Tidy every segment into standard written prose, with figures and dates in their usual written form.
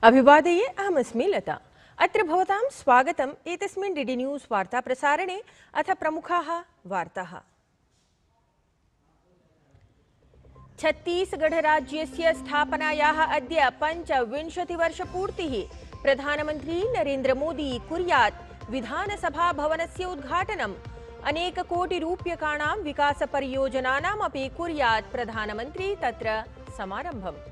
अभिवादये अहमस्मि लता। अत्र भवतां स्वागतम् एतस्मिन् डीडी न्यूज़ वार्ता प्रसारणे। अथ प्रमुखाः वार्ताः। छत्तीसगढ़ राज्यस्य स्थापनायाः अद्य 25 वर्षपूर्तिः। प्रधानमन्त्री नरेन्द्र मोदी कुर्यात् विधानसभा भवनस्य उद्घाटनम्। अनेककोटिरूप्यकाणां विकासपरियोजनानामपि कुर्यात् प्रधानमन्त्री तत्र समारम्भम्।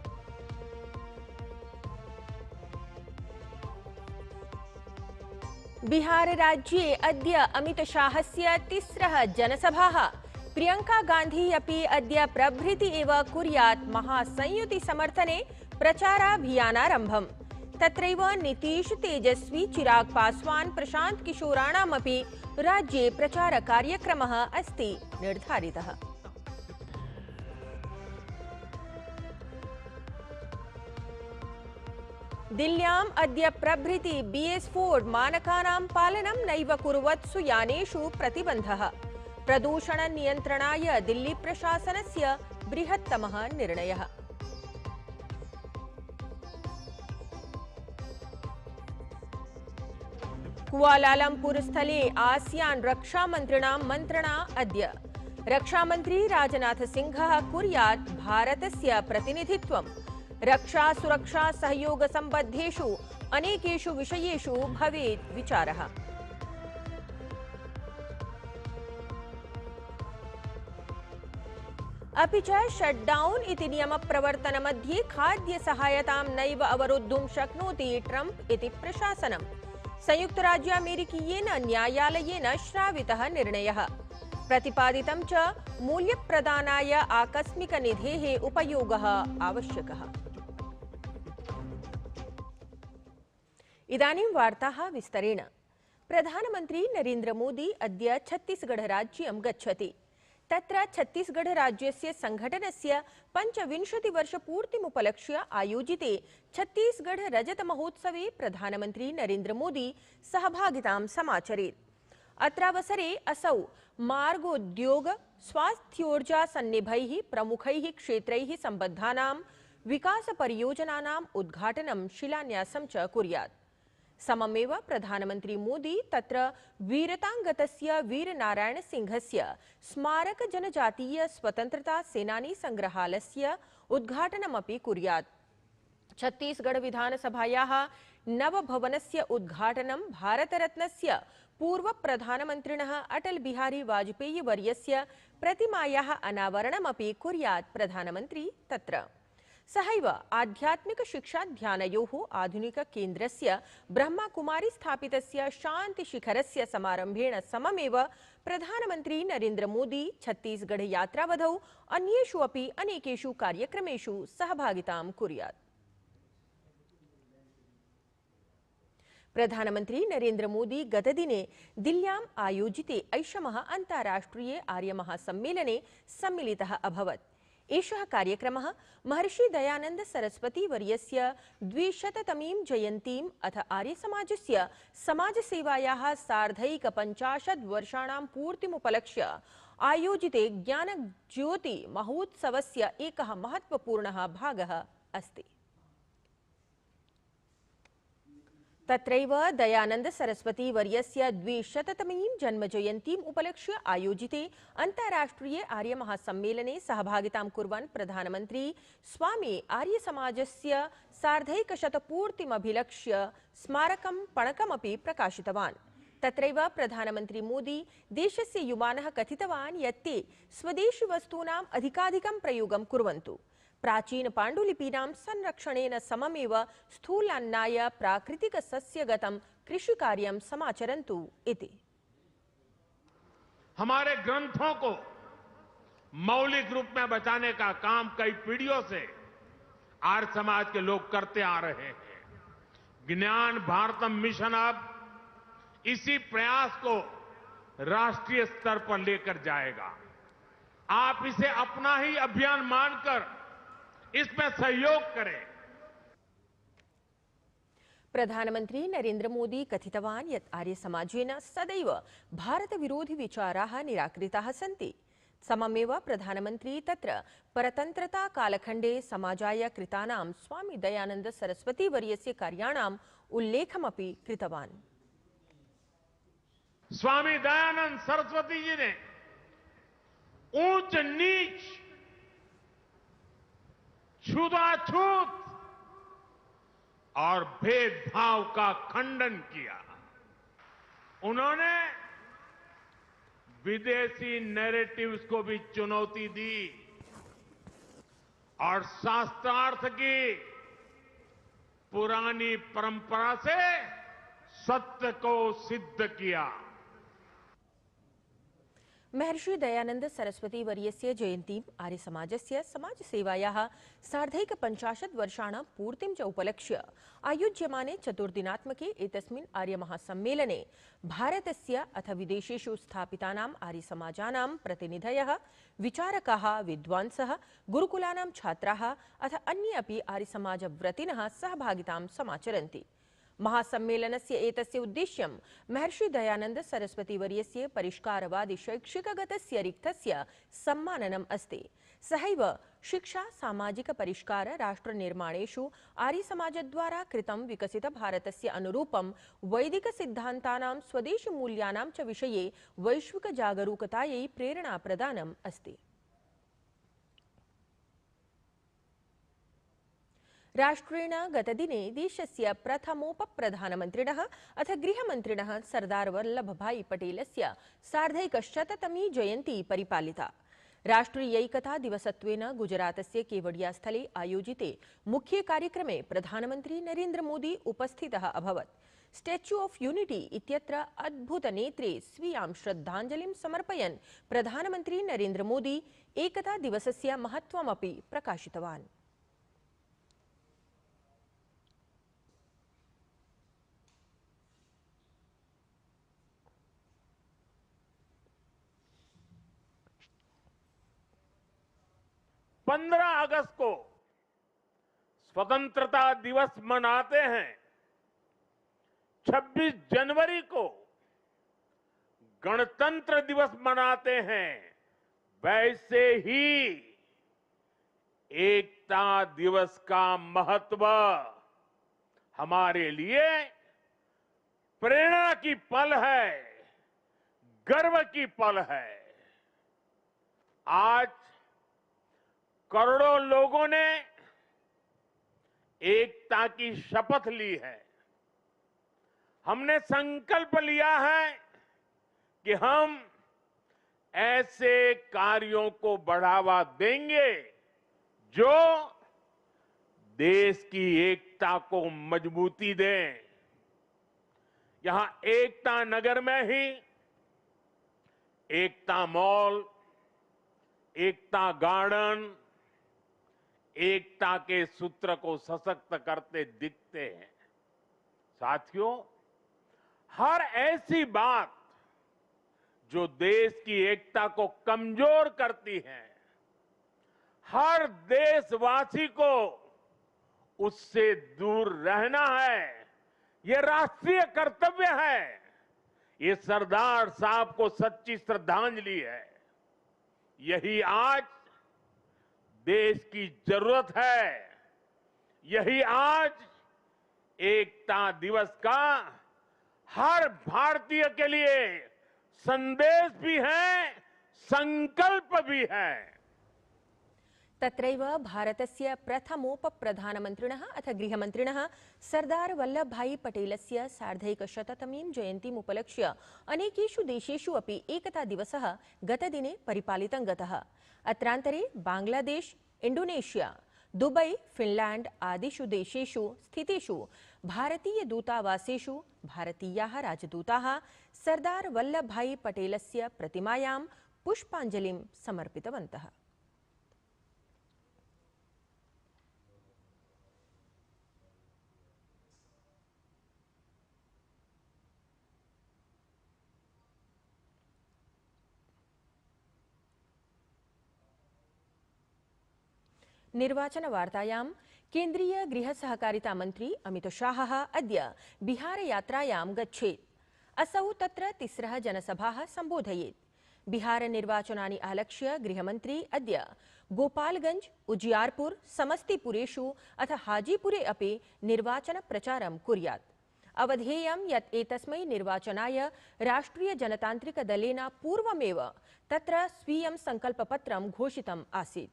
बिहार राज्ये अद्य अमितशाहस्य तिस्रः जनसभाः। प्रियंका गांधी अपि अद्य प्रभृति एव कुर्यात् महासंयुति समर्थने प्रचाराभियानारम्भम्। तत्रैव नीतीश, तेजस्वी, चिराग पासवान, प्रशांत किशोराणामपि राज्ये प्रचारकार्यक्रमः अस्ति निर्धारितः। दिल्ल्याम् अद्य प्रभृति BS4 मानकानां पालनं नैव कुर्वत्सु यानेषु प्रतिबन्धः। प्रदूषणनियन्त्रणाय दिल्ली प्रशासनस्य बृहत्तमः निर्णयः। कुआलालम्पुर स्थले आसियान रक्षामन्त्रिणां मन्त्रणा अद्य। रक्षामन्त्री राजनाथ सिंहः कुर्यात् भारतस्य प्रतिनिधित्वम्। रक्षा सुरक्षा सहयोग सम्बद्धेषु अनेकेषु विषयेषु भवेत् विचारः। अपि च शटडाउन इति नियमप्रवर्तनमध्ये खाद्यसहायतां नैव अवरोद्धुं शक्नोति ट्रम्प इति प्रशासनम्। संयुक्तराज्यामेरिकीयेन न्यायालयेन श्रावितः निर्णयः। प्रतिपादितं च मूल्यप्रदानाय आकस्मिकनिधेः उपयोगः आवश्यकः। इदानीं वार्ताः विस्तरेण। प्रधानमन्त्री नरेन्द्र मोदी अद्य छत्तीसगढ़ राज्यं गच्छति। तत्र छत्तीसगढ़ राज्यस्य संघटनस्य 25 वर्षपूर्तिमुपलक्ष्य आयोजिते छत्तीसगढ़ रजत महोत्सवे प्रधानमन्त्री नरेन्द्र मोदी सहभागितां समाचरेत्। अत्रावसरे असौ मार्गोद्योग, स्वास्थ्योर्जा सन्निभैः प्रमुखैः क्षेत्रैः सम्बद्धानां विकासपरियोजनानाम् उद्घाटनं शिलान्यासं च कुर्यात्। सममेव प्रधानमन्त्री मोदी तत्र वीरताङ्गतस्य वीरनारायण सिंहस्य स्मारक जनजातीय स्वतन्त्रता सेनानी संग्रहालयस्य उद्घाटनमपि कुर्यात्। छत्तीसगढ़ विधानसभायाः नवभवनस्य उद्घाटनं भारतरत्नस्य पूर्व प्रधानमन्त्रिणः अटल बिहारी वाजपेयी वर्यस्य प्रतिमायाः अनावरणमपि कुर्यात् प्रधानमन्त्री तत्र। सहैव आध्यात्मिक शिक्षाध्यानयोः आधुनिक केन्द्रस्य ब्रह्मकुमारी स्थापितस्य शान्तिशिखरस्य समारम्भेण सममेव प्रधानमन्त्री नरेन्द्र मोदी छत्तीसगढ़ यात्रावधौ अन्येषु अपि अनेकेषु कार्यक्रमेषु सहभागितां कुर्यात्। प्रधानमन्त्री नरेन्द्र मोदी गतदिने दिल्ल्याम् आयोजिते ऐषमः अन्ताराष्ट्रिये आर्यमहासम्मेलने सम्मिलितः अभवत्। एषः कार्यक्रमः महर्षि दयानन्द सरस्वती वर्यस्य 200तमीं जयन्तीम् अथ आर्यसमाजस्य समाजसेवायाः सार्धैकपञ्चाशत् वर्षाणां पूर्तिमुपलक्ष्य आयोजिते ज्ञानज्योति महोत्सवस्य एकः महत्वपूर्णः भागः अस्ति। तत्रैव दयानन्द सरस्वती वर्यस्य 200तमीं जन्मजयन्तीम् उपलक्ष्य आयोजिते अन्ताराष्ट्रिये आर्यमहासम्मेलने सहभागितां कुर्वन् प्रधानमन्त्री स्वामी आर्यसमाजस्य सार्धैकशतपूर्तिमभिलक्ष्य स्मारकं पणकमपि प्रकाशितवान्। तत्रैव प्रधानमन्त्री मोदी देशस्य युवानः कथितवान् यत् ते स्वदेशीवस्तूनाम् अधिकाधिकं प्रयोगं कुर्वन्तु। प्राचीन पाण्डुलिपीनां संरक्षणेन सममेव स्थूलान्नाय प्राकृतिक सस्यगतं कृषिकार्यं समाचरन्तु इति। हमारे ग्रंथों को मौलिक रूप में बचाने का काम कई पीढ़ियों से आर्य समाज के लोग करते आ रहे हैं। ज्ञान भारतम मिशन अब इसी प्रयास को राष्ट्रीय स्तर पर लेकर जाएगा। आप इसे अपना ही अभियान मानकर इसमें सहयोग करें। प्रधानमन्त्री नरेन्द्र मोदी कथितवान् यत् आर्यसमाजेन सदैव भारतविरोधि विचाराः निराकृताः सन्ति। सममेव प्रधानमंत्री तत्र परतंत्रता कालखंडे समाजाय कृतानां स्वामी दयानंद सरस्वती वर्यस्य कार्याणाम् उल्लेखमपि कृतवान्। स्वामी दयानंद सरस्वती जी ने ऊंच नीच, छूताछूत और भेदभाव का खंडन किया। उन्होंने विदेशी नैरेटिव्स को भी चुनौती दी और शास्त्रार्थ की पुरानी परंपरा से सत्य को सिद्ध किया। महर्षि दयानंद सरस्वती वर्यस्य जयन्तीम् आर्य समाजस्य समाजसेवायाः सार्धैकपञ्चाशत् वर्षाणां पूर्तिं च उपलक्ष्य आयोज्यमाने चतुर्दिनात्मके एतस्मिन् आर्यमहासम्मेलने भारतस्य अथ विदेशेषु स्थापितानाम् आर्यसमाजानां प्रतिनिधयः, विचारकाः, विद्वांसः, गुरुकुलानां छात्राः अथ अन्ये अपि आर्यसमाजव्रतिनः सहभागितां समाचरन्ति। महासम्मेलनस्य एतस्य उद्देश्यं महर्षि दयानंद सरस्वती वर्यस्य परिष्कारवादी शैक्षिकगतस्य रिक्तस्य सम्माननम् अस्ति। सहैव शिक्षा, सामाजिक परिष्कार, राष्ट्रनिर्माणेषु आर्यसमाजद्वारा कृतं विकसित भारतस्य अनुरूपं वैदिक सिद्धान्तानां, स्वदेशीमूल्यानां च विषये वैश्विक जागरूकतायै प्रेरणाप्रदानम् अस्ति। राष्ट्रेण गतदिने देशस्य प्रथमोपप्रधानमन्त्रिणः अथ गृहमन्त्रिणः सरदार वल्लभभाई पटेलस्य सार्धैकशततमी जयन्ती परिपालिता। राष्ट्रियैकता दिवसत्वेन गुजरातस्य केवडियास्थले आयोजिते मुख्ये कार्यक्रमे प्रधानमन्त्री नरेन्द्र मोदी उपस्थितः अभवत्। स्टैच्यू ऑफ यूनिटी इत्यत्र अद्भुतनेत्रे स्वीयां श्रद्धाञ्जलिं समर्पयन् प्रधानमन्त्री नरेन्द्र मोदी एकता दिवसस्य महत्त्वमपि प्रकाशितवान्। पंद्रह अगस्त को स्वतंत्रता दिवस मनाते हैं, 26 जनवरी को गणतंत्र दिवस मनाते हैं, वैसे ही एकता दिवस का महत्व हमारे लिए प्रेरणा की पल है, गर्व की पल है। आज करोड़ों लोगों ने एकता की शपथ ली है। हमने संकल्प लिया है कि हम ऐसे कार्यों को बढ़ावा देंगे जो देश की एकता को मजबूती दें। यहां एकता नगर में ही एकता मॉल, एकता गार्डन, एकता के सूत्र को सशक्त करते दिखते हैं। साथियों, हर ऐसी बात जो देश की एकता को कमजोर करती है, हर देशवासी को उससे दूर रहना है। ये राष्ट्रीय कर्तव्य है। ये सरदार साहब को सच्ची श्रद्धांजलि है। यही आज देश की जरूरत है। यही आज एकता दिवस का हर भारतीय के लिए संदेश भी है, संकल्प भी है। तत्रैव भारतस्य प्रथमोपप्रधानमन्त्रिणः अथ गृहमन्त्रिणः सरदार वल्लभभाई पटेलस्य सार्धैकशततमीं जयन्तीम् उपलक्ष्य अनेकेषु देशेषु अपि एकता दिवसः गतदिने परिपालितं गतः। अत्रान्तरे बांग्लादेश, इंडोनेशिया, दुबई, फिनलैंड आदिषु देशेषु स्थितेषु भारतीय दूतावासेषु भारतीयाः राजदूताः सरदार वल्लभभाई पटेलस्य प्रतिमायां पुष्पाञ्जलिं समर्पितवन्तः। निर्वाचन वार्तायां केन्द्रीय गृह सहकारिता मन्त्री अमित शाहः अद्य बिहार यात्रायां गच्छेत्। असौ तत्र 3 जनसभाः सम्बोधयेत्। बिहारनिर्वाचनानि आलक्ष्य गृहमन्त्री अद्य गोपालगंज, उजियारपुर, समस्तीपुरेषु अथ हाजीपुरे अपि निर्वाचनप्रचारं कुर्यात्। अवधेयं यत् एतस्मै निर्वाचनाय राष्ट्रियजनतान्त्रिकदलेन पूर्वमेव तत्र स्वीयं संकल्पपत्रं घोषितम् आसीत्।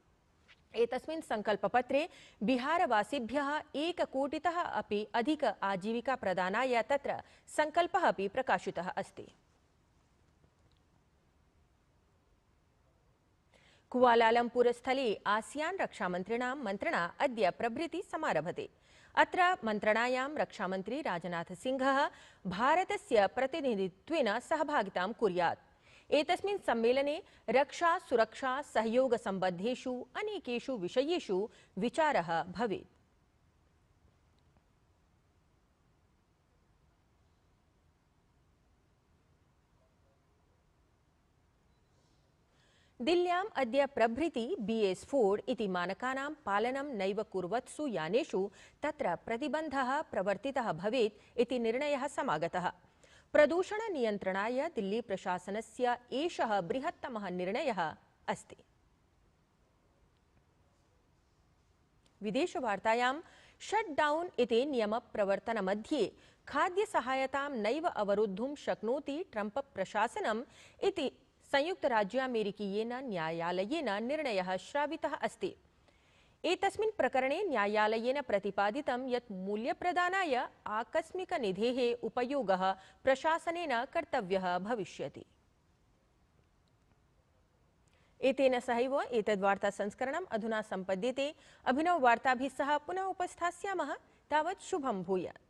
एतस्मिन् संकल्पपत्रे बिहारवासिभ्यः 1 कोटितः अपि अधिक आजीविका प्रदानाय तत्र संकल्पः अपि प्रकाशितः अस्ति। कुआलालम्पुर स्थले आसियान रक्षामन्त्रिणां मन्त्रणा अद्य प्रभृति समारभते। अत्र मन्त्रणायां रक्षामन्त्री राजनाथ सिंहः भारतस्य प्रतिनिधित्वेन सहभागितां कुर्यात्। एतस्मिन् सम्मेलने रक्षा सुरक्षा सहयोग सम्बद्धेषु अनेकेषु विषयेषु विचारः भवेत्। दिल्ल्याम् अद्य प्रभृति BS4 इति मानकानां पालनं नैव कुर्वत्सु यानेषु तत्र प्रतिबन्धः प्रवर्तितः भवेत् इति निर्णयः समागतः। प्रदूषण नियन्त्रणाय दिल्ली प्रशासनस्य एषः बृहत्तमः निर्णयः अस्ति। विदेशवार्तायां शटडाउन इति नियमप्रवर्तनमध्ये खाद्यसहायतां नैव अवरोद्धुं शक्नोति ट्रम्प प्रशासनम् इति संयुक्तराज्यामेरिकीयेन न्यायालयेन निर्णयः श्रावितः अस्ति। एतस्मिन् प्रकरणे न्यायालयेन प्रतिपादितं यत् मूल्यप्रदानाय आकस्मिकनिधेः उपयोगः प्रशासनेन कर्तव्यः भविष्यति। एतेन सहैव एतद्वार्ता संस्करणम् अधुना सम्पद्यते। अभिनववार्ताभिः सह पुनः उपस्थास्यामः। तावत् शुभं भूयात्।